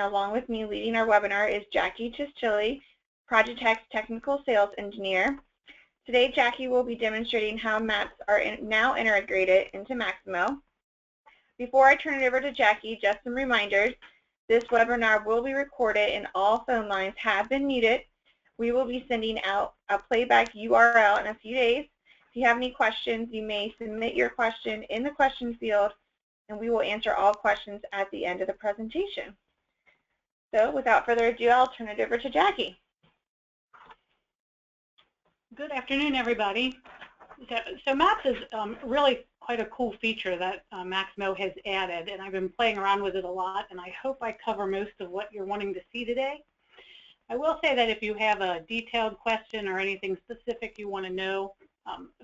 along with me leading our webinar is Jacquie Chischillie, Projetech's Technical Sales Engineer. Today, Jacquie will be demonstrating how maps are now integrated into Maximo. Before I turn it over to Jacquie, just some reminders. This webinar will be recorded and all phone lines have been muted. We will be sending out a playback URL in a few days. If you have any questions, you may submit your question in the question field, and we will answer all questions at the end of the presentation. So without further ado, I'll turn it over to Jacquie. Good afternoon, everybody. So Maps is really quite a cool feature that Maximo has added, and I've been playing around with it a lot, and I hope I cover most of what you're wanting to see today. I will say that if you have a detailed question or anything specific you want to know,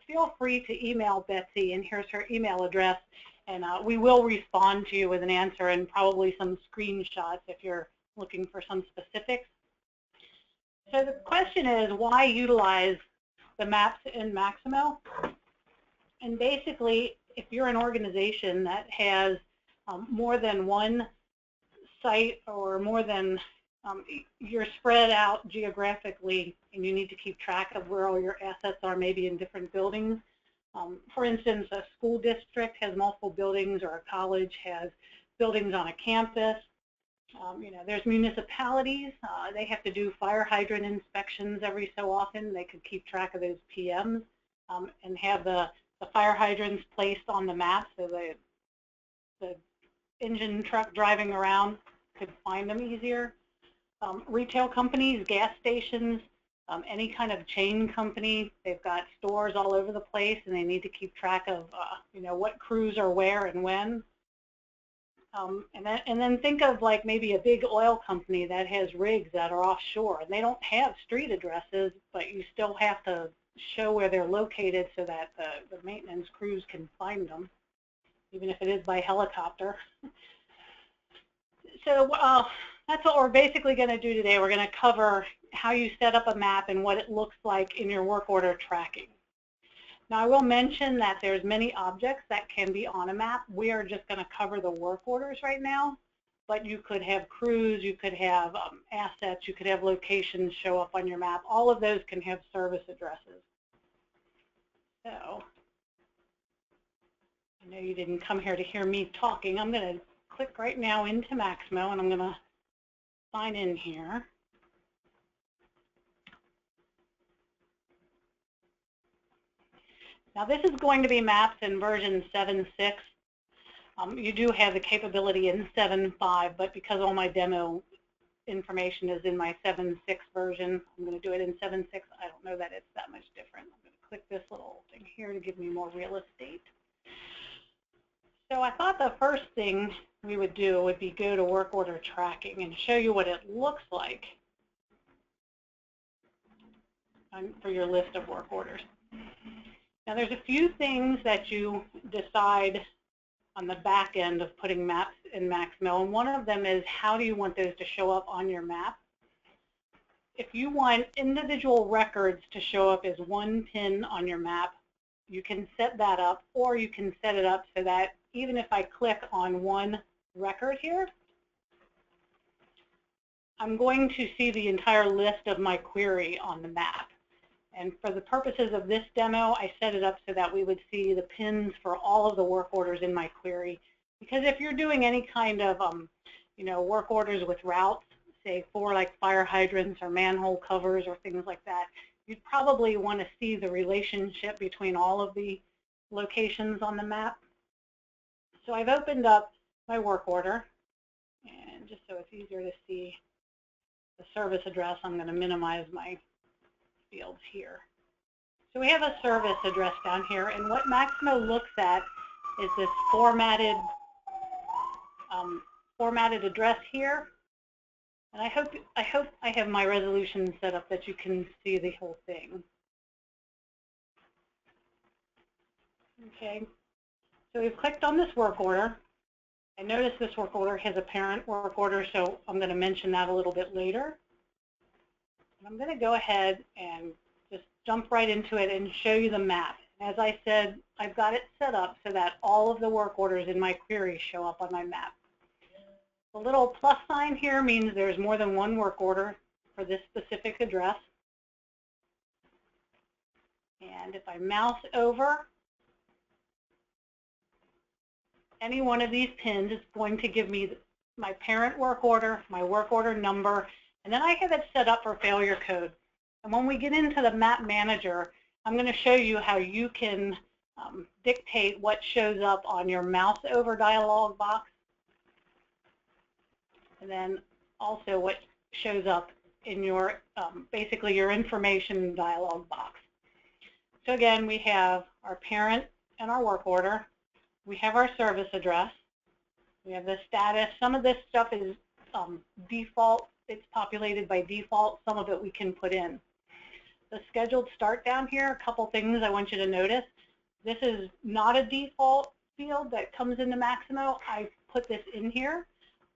feel free to email Betsy, and here's her email address, and we will respond to you with an answer and probably some screenshots if you're looking for some specifics. So the question is, why utilize the maps in Maximo? And basically, if you're an organization that has more than one site or more than you're spread out geographically and you need to keep track of where all your assets are, maybe in different buildings. For instance, a school district has multiple buildings, or a college has buildings on a campus. There's municipalities. They have to do fire hydrant inspections every so often. They could keep track of those PMs and have the fire hydrants placed on the map so the engine truck driving around could find them easier. Retail companies, gas stations, any kind of chain company, they've got stores all over the place and they need to keep track of what crews are where and when. And then think of like maybe a big oil company that has rigs that are offshore, and they don't have street addresses, but you still have to show where they're located so that the maintenance crews can find them, even if it is by helicopter. So that's what we're basically going to do today. We're going to cover how you set up a map and what it looks like in your work order tracking. Now, I will mention that there's many objects that can be on a map. We are just going to cover the work orders right now, but you could have crews, you could have assets, you could have locations show up on your map. All of those can have service addresses. So, I know you didn't come here to hear me talking. I'm going to click right now into Maximo, and I'm going to sign in here. Now this is going to be Maps in version 7.6. You do have the capability in 7.5, but because all my demo information is in my 7.6 version, I'm going to do it in 7.6. I don't know that it's that much different. I'm going to click this little thing here to give me more real estate. So I thought the first thing we would do would be go to work order tracking and show you what it looks like for your list of work orders. Now there's a few things that you decide on the back end of putting maps in Maximo, and one of them is how do you want those to show up on your map. If you want individual records to show up as one pin on your map, you can set that up, or you can set it up so that even if I click on one record here, I'm going to see the entire list of my query on the map. And for the purposes of this demo, I set it up so that we would see the pins for all of the work orders in my query. Because if you're doing any kind of, work orders with routes, say for like fire hydrants or manhole covers or things like that, you'd probably want to see the relationship between all of the locations on the map. So I've opened up my work order, and just so it's easier to see the service address, I'm going to minimize my fields here. So we have a service address down here, and what Maximo looks at is this formatted address here. And I hope I have my resolution set up that you can see the whole thing. Okay, so we've clicked on this work order. I notice this work order has a parent work order, so I'm going to mention that a little bit later. I'm going to go ahead and just jump right into it and show you the map. As I said, I've got it set up so that all of the work orders in my query show up on my map. The little plus sign here means there's more than one work order for this specific address. And if I mouse over any one of these pins, it's going to give me my parent work order, my work order number, and then I have it set up for failure code. And when we get into the map manager, I'm going to show you how you can dictate what shows up on your mouse over dialog box, and then also what shows up in your basically your information dialog box. So again, we have our parent and our work order. We have our service address. We have the status. Some of this stuff is default. It's populated by default. Some of it we can put in. The scheduled start down here, a couple things I want you to notice. This is not a default field that comes into Maximo. I put this in here.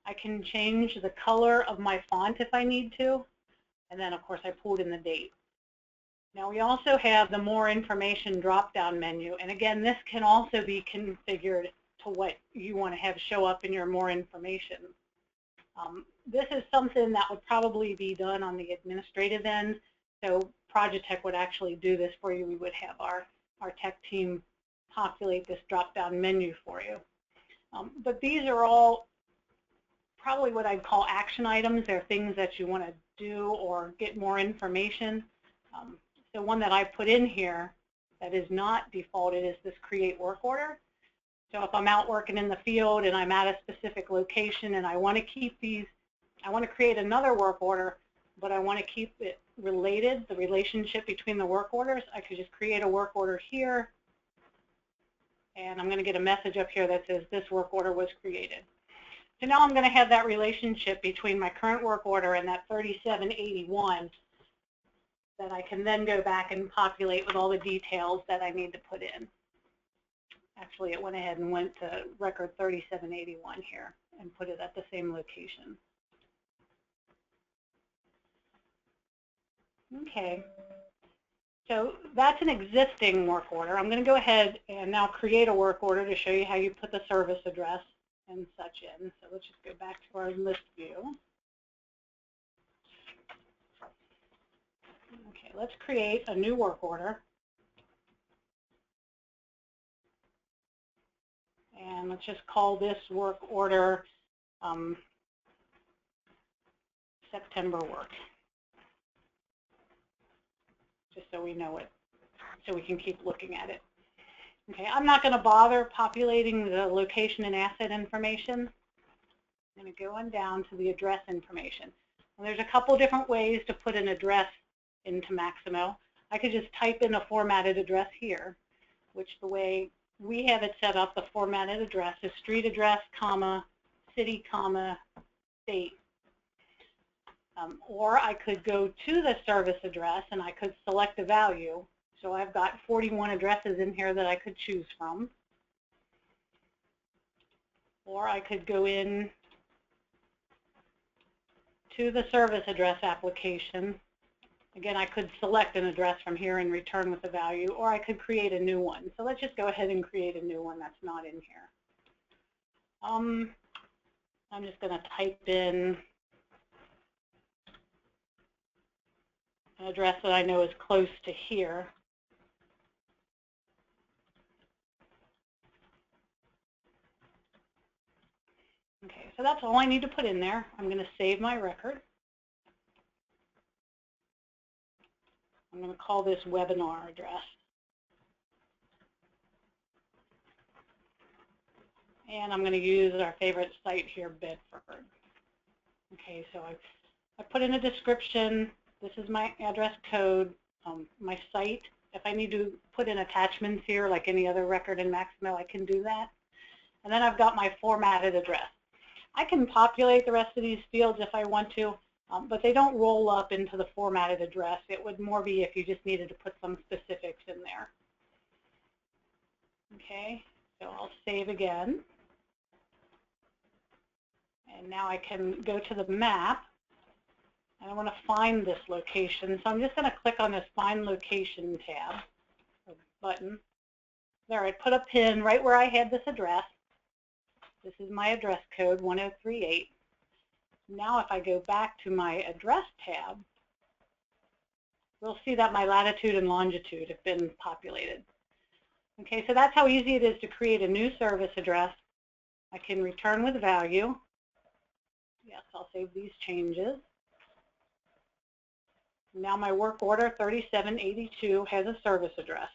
I can change the color of my font if I need to. And then, of course, I pulled in the date. Now, we also have the more information drop-down menu. And again, this can also be configured to what you want to have show up in your more information. This is something that would probably be done on the administrative end. So Projetech would actually do this for you. We would have our tech team populate this drop-down menu for you. But these are all probably what I'd call action items. They're things that you want to do or get more information. So one that I put in here that is not defaulted is this create work order. So if I'm out working in the field and I'm at a specific location and I want to keep these, I want to create another work order, but I want to keep it related, the relationship between the work orders, I could just create a work order here. And I'm going to get a message up here that says this work order was created. So now I'm going to have that relationship between my current work order and that 3781 that I can then go back and populate with all the details that I need to put in. Actually, it went ahead and went to record 3781 here and put it at the same location. Okay, so that's an existing work order. I'm going to go ahead and now create a work order to show you how you put the service address and such in. So let's just go back to our list view. Okay, let's create a new work order. And let's just call this work order September work. Just so we know it, so we can keep looking at it. Okay, I'm not going to bother populating the location and asset information. I'm going to go on down to the address information. And there's a couple different ways to put an address into Maximo. I could just type in a formatted address here, which the way we have it set up, the formatted address is street address, comma, city, comma, state. Or I could go to the service address and I could select a value. So I've got 41 addresses in here that I could choose from. Or I could go in to the service address application. Again, I could select an address from here and return with a value, or I could create a new one. So let's just go ahead and create a new one that's not in here. I'm just going to type in an address that I know is close to here. Okay, so that's all I need to put in there. I'm going to save my record. I'm going to call this webinar address. And I'm going to use our favorite site here, Bedford. Okay, so I put in a description. This is my address code, my site. If I need to put in attachments here, like any other record in Maximo, I can do that. And then I've got my formatted address. I can populate the rest of these fields if I want to, but they don't roll up into the formatted address. It would more be if you just needed to put some specifics in there. Okay, so I'll save again. And now I can go to the map. And I want to find this location. So I'm just going to click on this Find Location tab, or button. There, I put a pin right where I had this address. This is my address code, 1038. Now if I go back to my address tab, we'll see that my latitude and longitude have been populated. Okay, so that's how easy it is to create a new service address. I can return with value. Yes, I'll save these changes. Now my work order 3782 has a service address.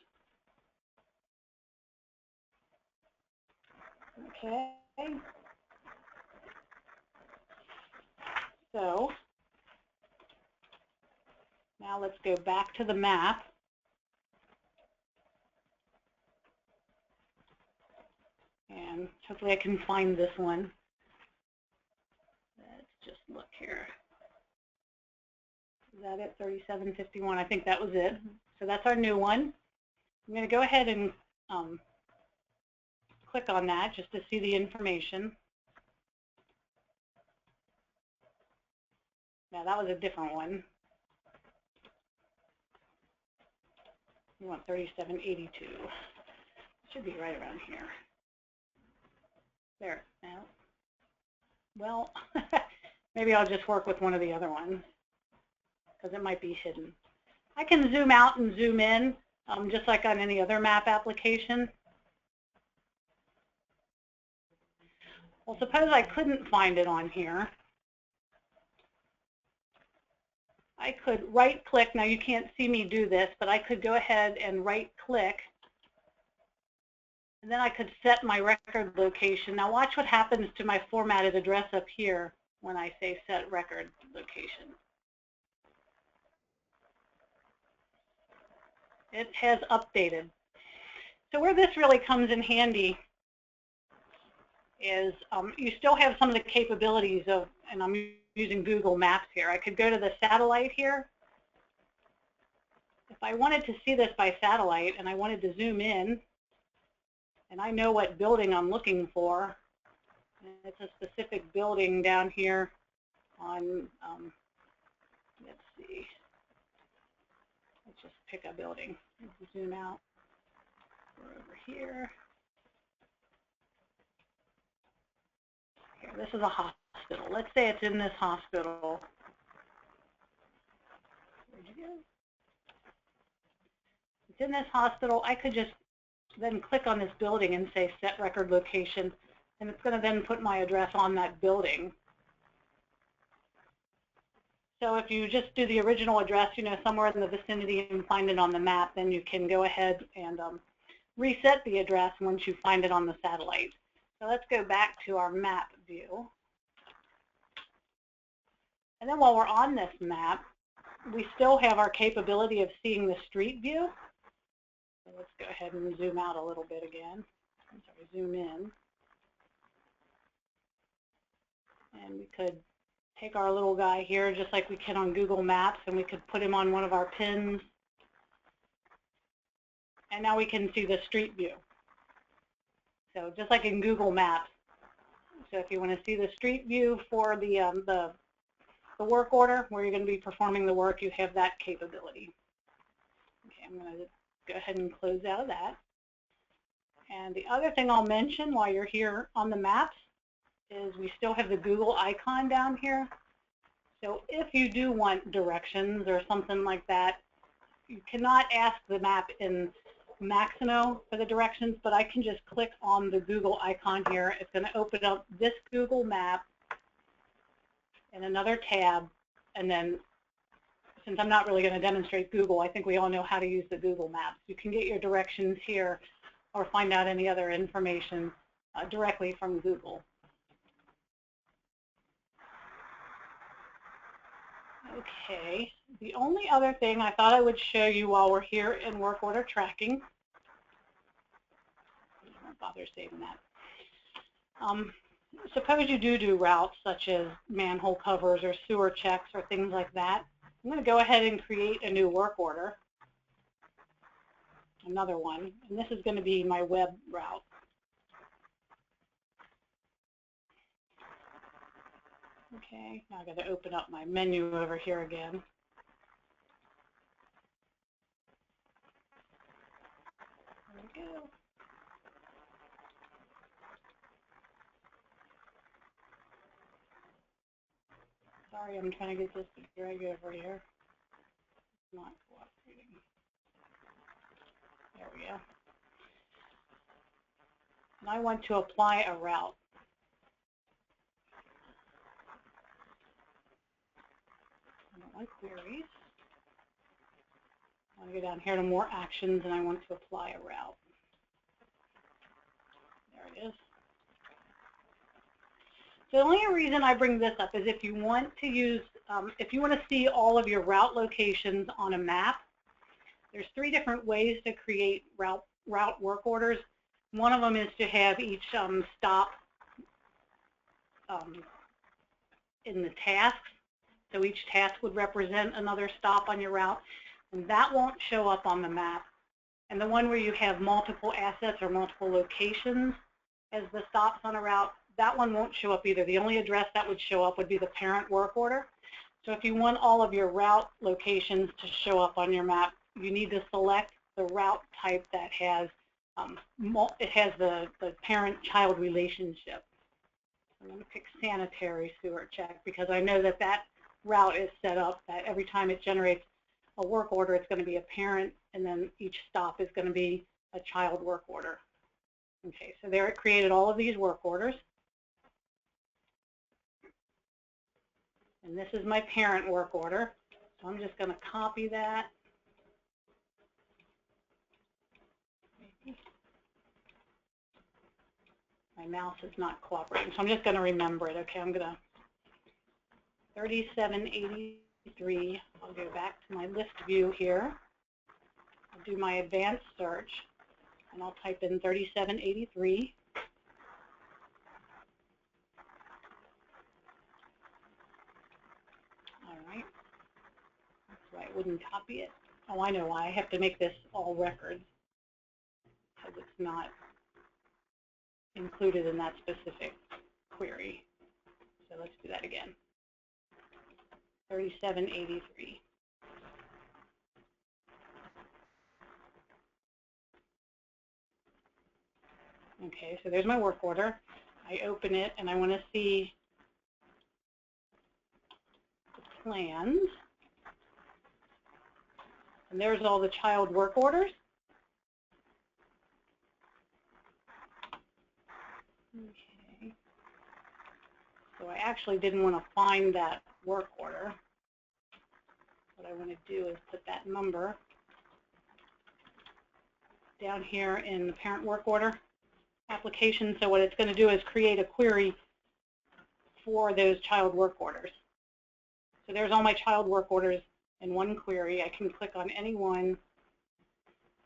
Okay. So now let's go back to the map. And hopefully I can find this one. Let's just look here. Is that it? 3751. I think that was it. So that's our new one. I'm going to go ahead and click on that just to see the information. Now that was a different one. We want 3782. It should be right around here. There. Now, well, maybe I'll just work with one of the other ones because it might be hidden. I can zoom out and zoom in just like on any other map application. Well, suppose I couldn't find it on here. I could right-click. Now, you can't see me do this, but I could go ahead and right-click, and then I could set my record location. Now, watch what happens to my formatted address up here when I say set record location. It has updated. So where this really comes in handy is you still have some of the capabilities of, and I'm using Google Maps here. I could go to the satellite here. If I wanted to see this by satellite and I wanted to zoom in, and I know what building I'm looking for, and it's a specific building down here on, let's see, let's just pick a building. Let's zoom out. We're over here. Here, this is a hospital. Let's say it's in this hospital. Where'd you go? It's in this hospital. I could just then click on this building and say set record location, and it's going to then put my address on that building. So if you just do the original address, you know, somewhere in the vicinity and find it on the map, then you can go ahead and reset the address once you find it on the satellite. So let's go back to our map view. And then while we're on this map, we still have our capability of seeing the street view. So let's go ahead and zoom out a little bit again. I'm sorry, zoom in. And we could take our little guy here just like we can on Google Maps, and we could put him on one of our pins. And now we can see the street view. So just like in Google Maps. So if you want to see the street view for the work order where you're going to be performing the work, you have that capability. Okay, I'm going to go ahead and close out of that. And the other thing I'll mention while you're here on the maps is we still have the Google icon down here. So if you do want directions or something like that, you cannot ask the map in Maximo for the directions, but I can just click on the Google icon here. It's going to open up this Google map in another tab, and then since I'm not really going to demonstrate Google, I think we all know how to use the Google Maps. You can get your directions here or find out any other information directly from Google. Okay, the only other thing I thought I would show you while we're here in work order tracking, I won't bother saving that. Suppose you do routes such as manhole covers or sewer checks or things like that. I'm going to go ahead and create a new work order, another one, and this is going to be my web route. Okay, now I've got to open up my menu over here again. There we go. Sorry, I'm trying to get this to drag over here. It's not cooperating. There we go. And I want to apply a route. I don't want queries. I want to go down here to more actions, and I want to apply a route. There it is. The only reason I bring this up is if you want to use, if you want to see all of your route locations on a map, there's 3 different ways to create route work orders. One of them is to have each stop in the tasks. So each task would represent another stop on your route, and that won't show up on the map. And the one where you have multiple assets or multiple locations as the stops on a route, that one won't show up either. The only address that would show up would be the parent work order. So if you want all of your route locations to show up on your map, you need to select the route type that has the parent-child relationship. I'm going to pick sanitary sewer check because I know that that route is set up that every time it generates a work order, it's going to be a parent, and then each stop is going to be a child work order. Okay, so there it created all of these work orders. And this is my parent work order. So I'm just going to copy that. My mouse is not cooperating, so I'm just going to remember it. Okay, I'm going to 3783. I'll go back to my list view here. I'll do my advanced search, and I'll type in 3783. All right. That's why it wouldn't copy it. Oh, I know why. I have to make this all records because it's not included in that specific query. So let's do that again. 3783. Okay, so there's my work order. I open it and I want to see the plans. And there's all the child work orders. Okay. So I actually didn't want to find that work order. What I want to do is put that number down here in the parent work order application. So what it's going to do is create a query for those child work orders. So there's all my child work orders in one query. I can click on any one,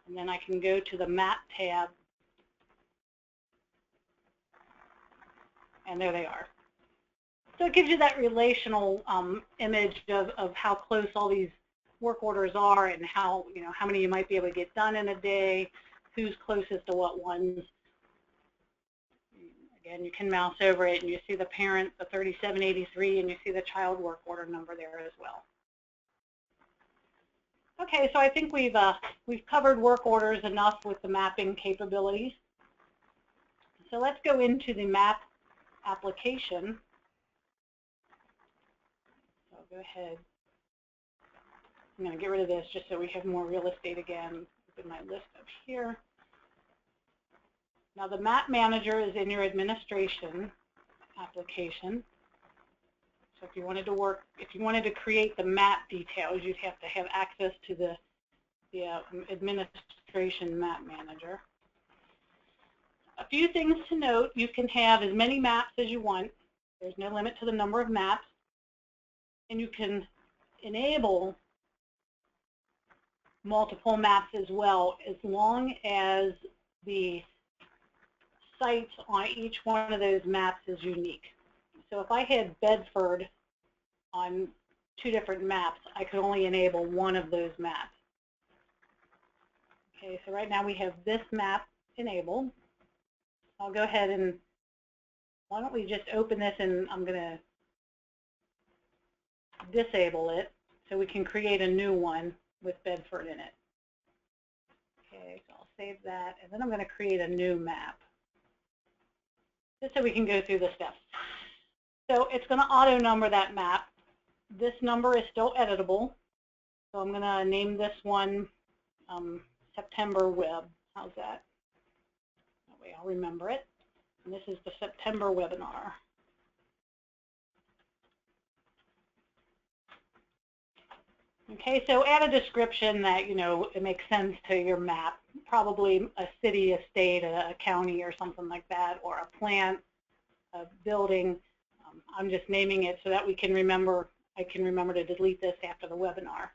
and then I can go to the map tab, and there they are. So it gives you that relational image of how close all these work orders are and how many you might be able to get done in a day, who's closest to what ones. Again, you can mouse over it and you see the parent, the 3783, and you see the child work order number there as well. Okay, so I think we've covered work orders enough with the mapping capabilities. So let's go into the map application. So I'll go ahead. I'm going to get rid of this just so we have more real estate again. Open my list up here. Now the map manager is in your administration application. So if you wanted to create the map details, you'd have to have access to the administration map manager. A few things to note: you can have as many maps as you want. There's no limit to the number of maps, and you can enable multiple maps as well, as long as the site on each one of those maps is unique. So if I had Bedford on 2 different maps, I could only enable one of those maps. Okay, so right now we have this map enabled. I'll go ahead and, why don't we just open this, and I'm going to disable it so we can create a new one with Bedford in it. Okay, so I'll save that, and then I'm going to create a new map, just so we can go through the steps. So it's going to auto-number that map. this number is still editable, so I'm going to name this one September Web. How's that? That way I'll remember it. And this is the September webinar. Okay, so add a description that, you know, it makes sense to your map. Probably a city, a state, a county, or something like that, or a plant, a building. I'm just naming it so that we can remember, I can remember to delete this after the webinar.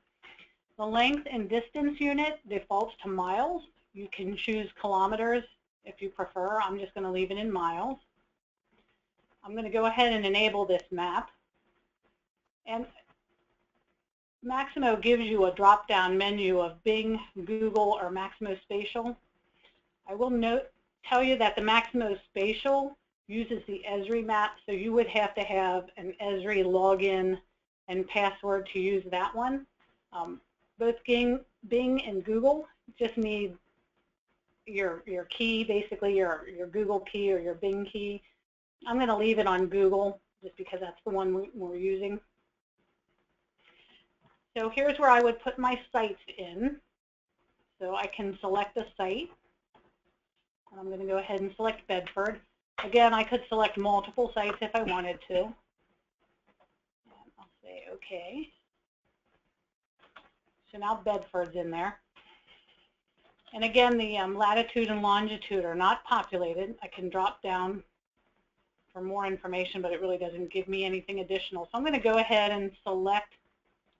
The length and distance unit defaults to miles. You can choose kilometers if you prefer. I'm just going to leave it in miles. I'm going to go ahead and enable this map. And Maximo gives you a drop-down menu of Bing, Google, or Maximo Spatial. I will tell you that the Maximo Spatial uses the Esri map, so you would have to have an Esri login and password to use that one. Both Bing and Google just need your key, basically your Google key or your Bing key. I'm going to leave it on Google just because that's the one we're using. So here's where I would put my sites in. So I can select a site. And I'm going to go ahead and select Bedford. Again, I could select multiple sites if I wanted to. And I'll say OK. So now Bedford's in there. And again, the latitude and longitude are not populated. I can drop down for more information, but it really doesn't give me anything additional. So I'm going to go ahead and select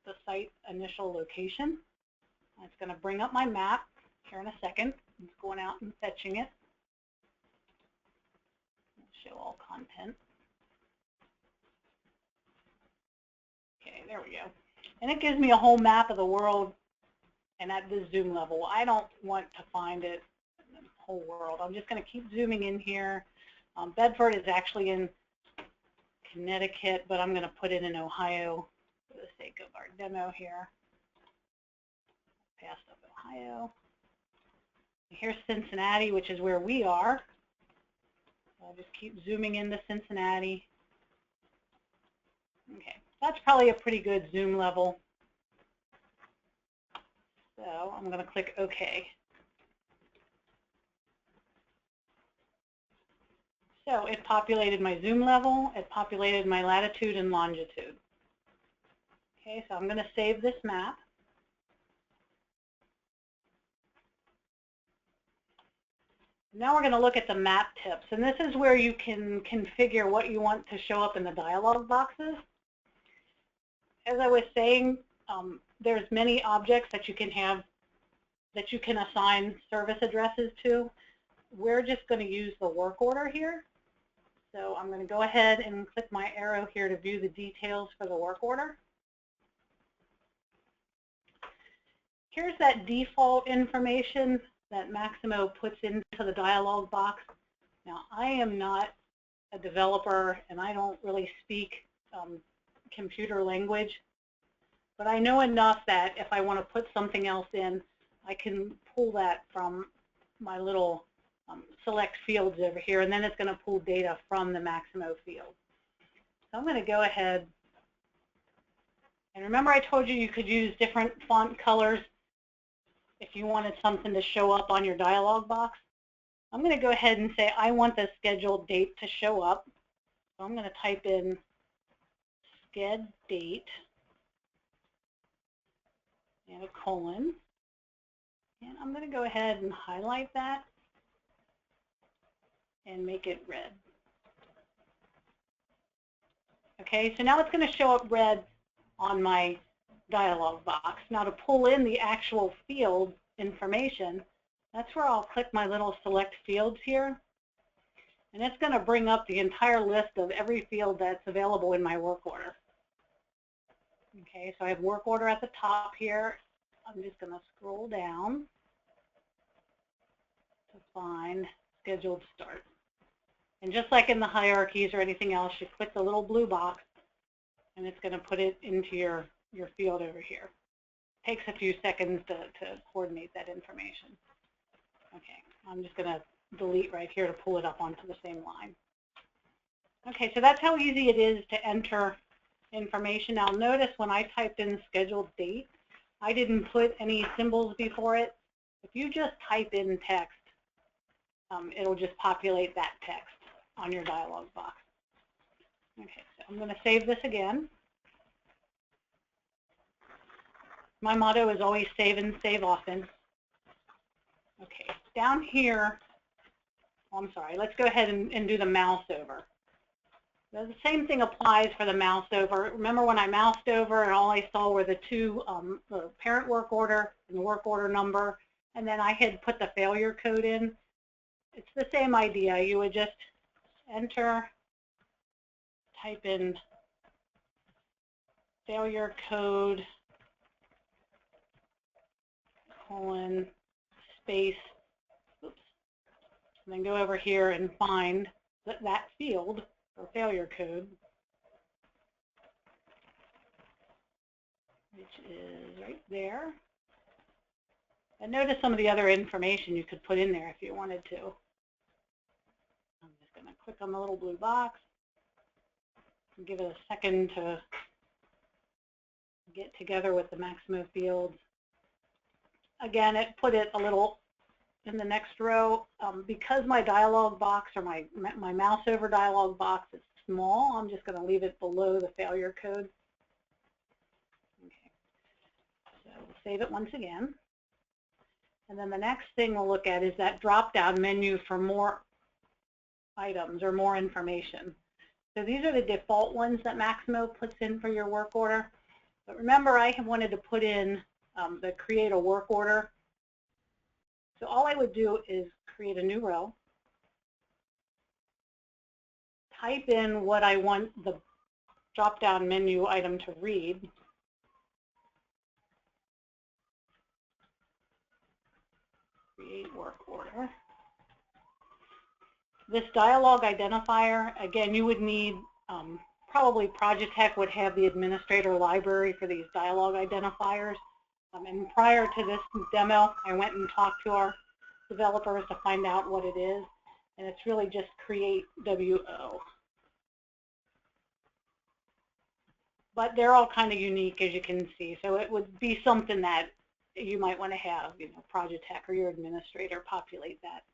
the site initial location. It's going to bring up my map here in a second. It's going out and fetching it. Show all content. Okay, there we go. And it gives me a whole map of the world and at this zoom level. I don't want to find it in the whole world. I'm just going to keep zooming in here. Bedford is actually in Connecticut, but I'm going to put it in Ohio for the sake of our demo here. Past up Ohio. Here's Cincinnati, which is where we are. So I'll just keep zooming into Cincinnati. Okay, that's probably a pretty good zoom level. So I'm going to click OK. So it populated my zoom level. It populated my latitude and longitude. Okay, so I'm going to save this map. Now we're going to look at the map tips, and this is where you can configure what you want to show up in the dialog boxes. As I was saying, there's many objects that you can have, that you can assign service addresses to. We're just going to use the work order here. So I'm going to go ahead and click my arrow here to view the details for the work order. Here's that default information that Maximo puts into the dialog box. Now, I am not a developer, and I don't really speak computer language, but I know enough that if I want to put something else in, I can pull that from my little select fields over here, and then it's going to pull data from the Maximo field. So I'm going to go ahead, and remember I told you you could use different font colors if you wanted something to show up on your dialog box. I'm going to go ahead and say I want the scheduled date to show up. So I'm going to type in sched date and a colon. And I'm going to go ahead and highlight that and make it red. Okay, so now it's going to show up red on my dialog box. Now to pull in the actual field information, that's where I'll click my little select fields here. And it's going to bring up the entire list of every field that's available in my work order. Okay, so I have work order at the top here. I'm just going to scroll down to find scheduled start. And just like in the hierarchies or anything else, you click the little blue box, and it's going to put it into your field over here. Takes a few seconds to coordinate that information. Okay, I'm just going to delete right here to pull it up onto the same line. Okay, so that's how easy it is to enter information. Now notice when I typed in scheduled date, I didn't put any symbols before it. If you just type in text, it'll just populate that text on your dialog box. Okay, so I'm going to save this again. My motto is always save and save often. Okay, down here, I'm sorry, let's go ahead and do the mouse over. The same thing applies for the mouse over. Remember when I moused over and all I saw were the two, the parent work order and the work order number, and then I had put the failure code in. It's the same idea. You would just enter, type in failure code, colon, space, oops, and then go over here and find that field for failure code, which is right there. And notice some of the other information you could put in there if you wanted to. I'm just going to click on the little blue box and give it a second to get together with the Maximo fields. Again, it put it a little in the next row. Because my dialog box or my mouse over dialog box is small, I'm just going to leave it below the failure code. Okay. So we'll save it once again. And then the next thing we'll look at is that drop-down menu for more items or more information. So these are the default ones that Maximo puts in for your work order. But remember, I have wanted to put in the create a work order. So all I would do is create a new row, type in what I want the drop-down menu item to read, create work order. This dialog identifier, again, you would need, probably Projetech would have the administrator library for these dialog identifiers. And prior to this demo, I went and talked to our developers to find out what it is, and it's really just create WO. But they're all kind of unique, as you can see, so it would be something that you might want to have, you know, Projetech or your administrator populate that.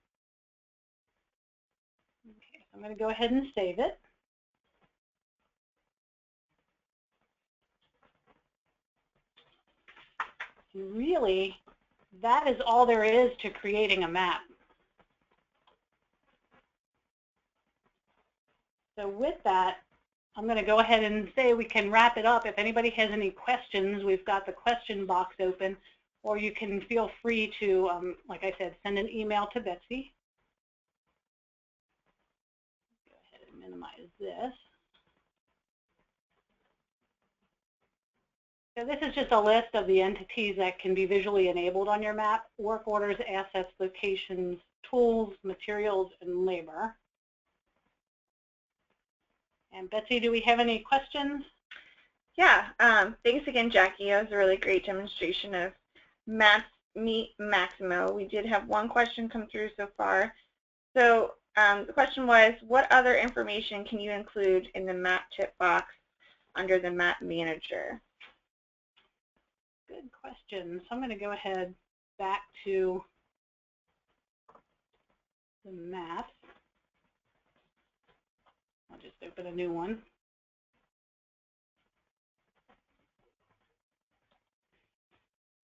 Okay, so I'm going to go ahead and save it. Really, that is all there is to creating a map. So with that, I'm going to go ahead and say we can wrap it up. If anybody has any questions, we've got the question box open, or you can feel free to, like I said, send an email to Betsy. Go ahead and minimize this. So this is just a list of the entities that can be visually enabled on your map: work orders, assets, locations, tools, materials, and labor. And Betsy, do we have any questions? Yeah, thanks again, Jackie. That was a really great demonstration of Maps Meet Maximo. We did have one question come through so far. So the question was, what other information can you include in the map tip box under the map manager? Good question. So I'm going to go ahead back to the maps. I'll just open a new one.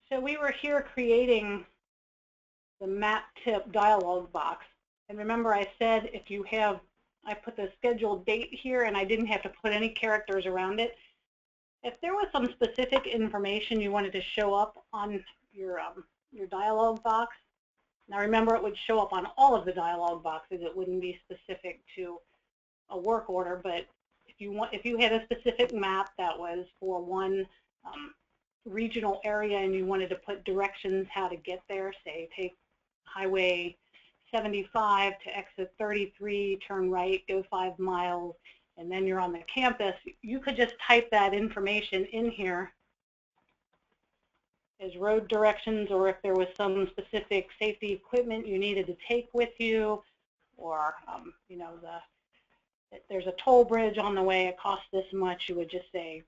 So we were here creating the map tip dialog box. And remember I said if you have, I put the scheduled date here and I didn't have to put any characters around it. If there was some specific information you wanted to show up on your dialog box, now remember it would show up on all of the dialog boxes. It wouldn't be specific to a work order, but if you had a specific map that was for one regional area and you wanted to put directions how to get there, say take Highway 75 to exit 33, turn right, go 5 miles, and then you're on the campus, you could just type that information in here as road directions, or if there was some specific safety equipment you needed to take with you, or you know, if there's a toll bridge on the way, it costs this much, you would just say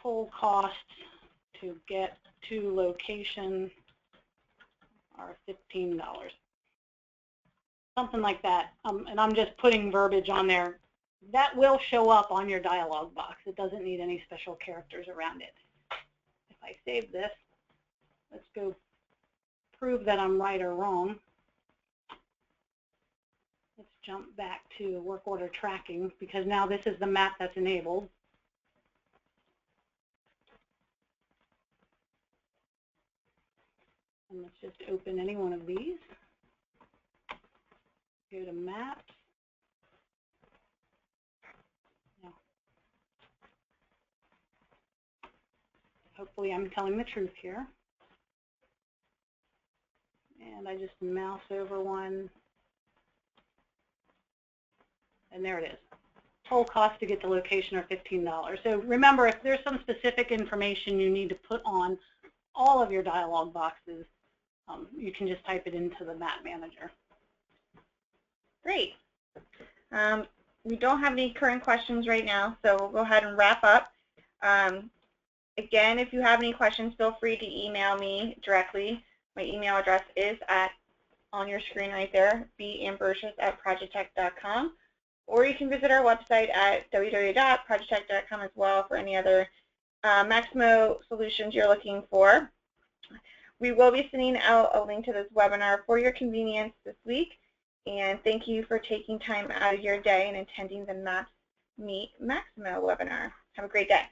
toll costs to get to location are $15. Something like that. And I'm just putting verbiage on there. That will show up on your dialog box. It doesn't need any special characters around it. If I save this, let's go prove that I'm right or wrong. Let's jump back to work order tracking, because now this is the map that's enabled. And let's just open any one of these. Go to maps. Now, hopefully I'm telling the truth here. And I just mouse over one. And there it is. Toll cost to get the location are $15. So remember, if there's some specific information you need to put on all of your dialog boxes, you can just type it into the map manager. Great. We don't have any current questions right now, so we'll go ahead and wrap up. Again, if you have any questions, feel free to email me directly. My email address is on your screen right there, bambrosius@projetech.com. Or you can visit our website at www.projetech.com as well for any other Maximo solutions you're looking for. We will be sending out a link to this webinar for your convenience this week. And thank you for taking time out of your day and attending the Maps Meet Maximo webinar. Have a great day.